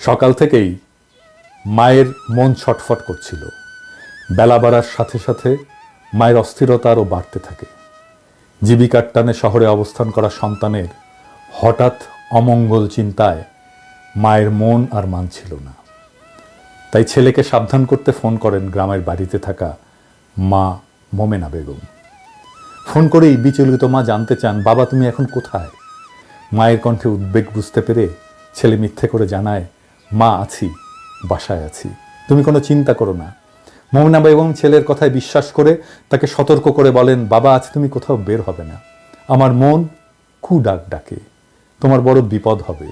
সকাল থেকেই মায়ের মন ছটফট করছিল। বেলা বাড়ার সাথে সাথে মায়ের অস্থিরতা আরও বাড়তে থাকে। জীবিকার টানে শহরে অবস্থান করা সন্তানের হঠাৎ অমঙ্গল চিন্তায় মায়ের মন আর মানছিল না। তাই ছেলেকে সাবধান করতে ফোন করেন গ্রামের বাড়িতে থাকা মা মোমেনা বেগম। ফোন করেই বিচলিত মা জানতে চান, বাবা তুমি এখন কোথায়? মায়ের কণ্ঠে উদ্বেগ বুঝতে পেরে ছেলে মিথ্যে করে জানায়, মা আছি, বাসায় আছি, তুমি কোনো চিন্তা করো না। মোমেনা বেগম ছেলের কথায় বিশ্বাস করে তাকে সতর্ক করে বলেন, বাবা আজ তুমি কোথাও বের হবে না, আমার মন কু ডাক ডাকে, তোমার বড় বিপদ হবে।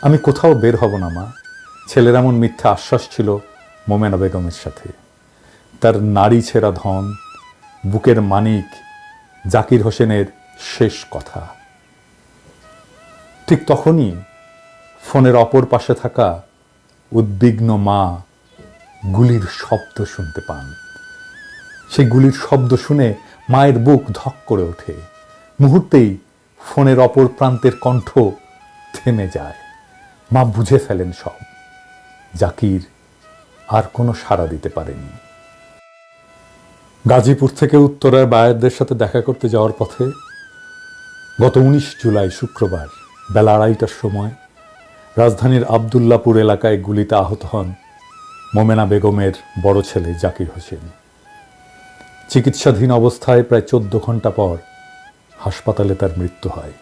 আমি কোথাও বের হব না মা। ছেলের এমন মিথ্যা আশ্বাস ছিল মোমেনা বেগমের সাথে। তার নারী ছেঁড়া ধন, বুকের মানিক, জাকির হোসেনের শেষ কথা। ঠিক তখনই ফোনের অপর পাশে থাকা উদ্বিগ্ন মা গুলির শব্দ শুনতে পান। সেই গুলির শব্দ শুনে মায়ের বুক ধক করে ওঠে। মুহূর্তেই ফোনের অপর প্রান্তের কণ্ঠ থেমে যায়। মা বুঝে ফেলেন সব। জাকির আর কোনো সাড়া দিতে পারেনি। গাজীপুর থেকে উত্তরার বায়ারদের সাথে দেখা করতে যাওয়ার পথে গত 19 জুলাই শুক্রবার বেলা 2:30টার সময় রাজধানীর আবদুল্লাপুর এলাকায় গুলিতে আহত হন মোমেনা বেগমের বড় ছেলে জাকির হোসেন। চিকিৎসাধীন অবস্থায় প্রায় 14 ঘন্টা পর হাসপাতালে তার মৃত্যু হয়।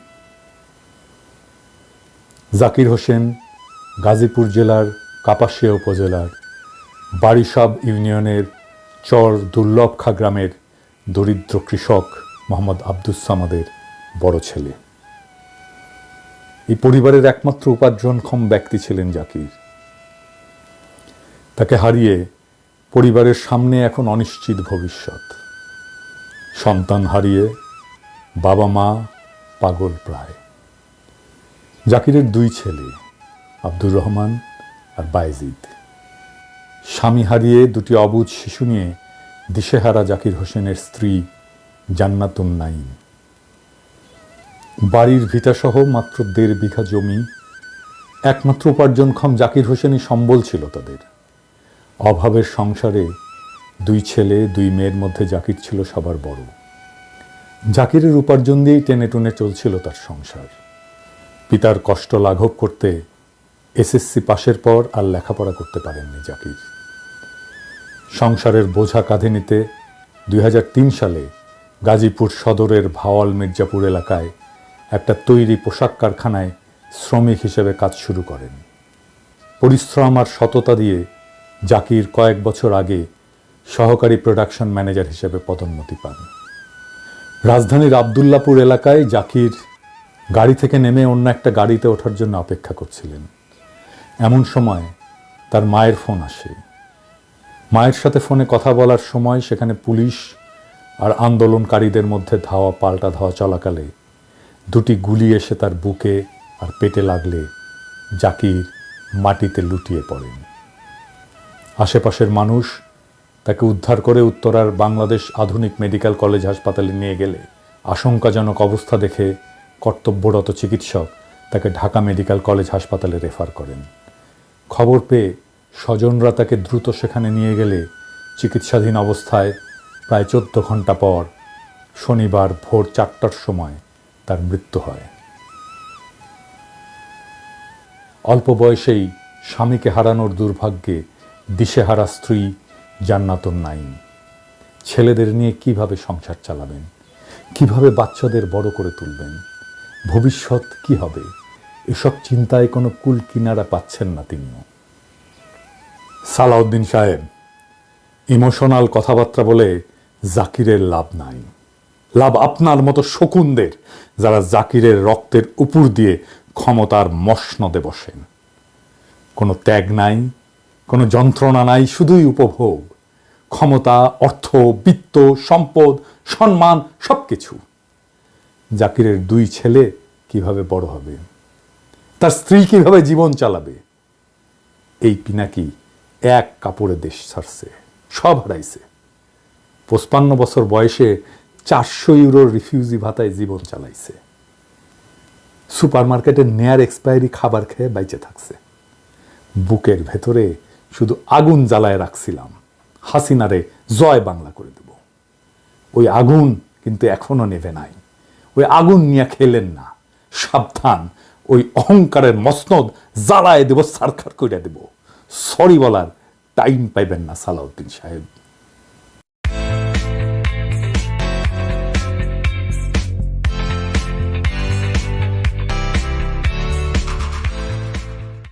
জাকির হোসেন গাজীপুর জেলার কাপাসিয়া উপজেলার বারিসাব ইউনিয়নের চর দুর্লভখা গ্রামের দরিদ্র কৃষক মোহাম্মদ আব্দুস সামাদের বড় ছেলে। এই পরিবারের একমাত্র উপার্জনক্ষম ব্যক্তি ছিলেন জাকির। তাকে হারিয়ে পরিবারের সামনে এখন অনিশ্চিত ভবিষ্যৎ। সন্তান হারিয়ে বাবা মা পাগল প্রায়। জাকিরের 2 ছেলে, আব্দুর রহমান আর বায়েজিদ। স্বামী হারিয়ে 2টি অবুঝ শিশু নিয়ে দিশেহারা জাকির হোসেনের স্ত্রী জান্নাতুন নাইম। বাড়ির ভিটাসহ মাত্র 1.5 বিঘা জমি। একমাত্র উপার্জনক্ষম জাকির হোসেনই সম্বল ছিল তাদের। অভাবের সংসারে 2 ছেলে 2 মেয়ের মধ্যে জাকির ছিল সবার বড়। জাকিরের উপার্জন দিয়েই টেনে টুনে চলছিল তার সংসার। পিতার কষ্ট লাঘব করতে এসএসসি পাশের পর আর লেখাপড়া করতে পারেননি জাকির। সংসারের বোঝা কাঁধে নিতে 2003 সালে গাজীপুর সদরের ভাওয়াল মির্জাপুর এলাকায় একটা তৈরি পোশাক কারখানায় শ্রমিক হিসেবে কাজ শুরু করেন। পরিশ্রম আর সততা দিয়ে জাকির কয়েক বছর আগে সহকারী প্রোডাকশন ম্যানেজার হিসেবে পদোন্নতি পান। রাজধানীর আবদুল্লাপুর এলাকায় জাকির গাড়ি থেকে নেমে অন্য একটা গাড়িতে ওঠার জন্য অপেক্ষা করছিলেন। এমন সময় তার মায়ের ফোন আসে। মায়ের সাথে ফোনে কথা বলার সময় সেখানে পুলিশ আর আন্দোলনকারীদের মধ্যে ধাওয়া পাল্টা ধাওয়া চলাকালে 2টি গুলি এসে তার বুকে আর পেটে লাগলে জাকির মাটিতে লুটিয়ে পড়েন। আশেপাশের মানুষ তাকে উদ্ধার করে উত্তরার বাংলাদেশ আধুনিক মেডিকেল কলেজ হাসপাতালে নিয়ে গেলে আশঙ্কাজনক অবস্থা দেখে কর্তব্যরত চিকিৎসক তাকে ঢাকা মেডিকেল কলেজ হাসপাতালে রেফার করেন। খবর পেয়ে স্বজনরা তাকে দ্রুত সেখানে নিয়ে গেলে চিকিৎসাধীন অবস্থায় প্রায় 14 ঘন্টা পর শনিবার ভোর 4টার সময় তার মৃত্যু হয়। অল্প বয়সেই স্বামীকে হারানোর দুর্ভাগ্যে দিশেহারা স্ত্রী জান্নাতুন নাইম। ছেলেদের নিয়ে কিভাবে সংসার চালাবেন, কিভাবে বাচ্চাদের বড় করে তুলবেন, ভবিষ্যৎ কি হবে, এসব চিন্তায় কোনো কুল কিনারা পাচ্ছেন না তিনিও। সালাউদ্দিন সাহেব, ইমোশনাল কথাবার্তা বলে জাকিরের লাভ নাই। লাভ আপনার মতো শকুনদের, যারা জাকিরের রক্তের উপর দিয়ে ক্ষমতার মসনদে বসেন। কোনো ত্যাগ নাই, কোনো যন্ত্রণা নাই, শুধুই উপভোগ। ক্ষমতা, অর্থ, বিত্ত, সম্পদ, সম্মান, সবকিছু। জাকিরের 2 ছেলে কিভাবে বড় হবে, তার স্ত্রী কিভাবে জীবন চালাবে? এই পিনাকি এক কাপড়ে দেশ ছাড়ছে, সব হারাইছে। 55 বছর বয়সে 400 ইউরোর রিফিউজি ভাতায় জীবন চালাইছে। সুপারমার্কেটের নেয়ার এক্সপায়ারি খাবার খেয়ে বাইচে থাকছে। বুকের ভেতরে শুধু আগুন জ্বালায় রাখছিলাম, হাসিনারে জয় বাংলা করে দেব। ওই আগুন কিন্তু এখনো নেভে নাই। ওই আগুন নিয়ে খেলেন না, সাবধান, ওই অহংকারের মসনদ জ্বালায় দেব, সারখার করে দেব। সরি বলার টাইম পাইবেন না সালাউদ্দিন সাহেব।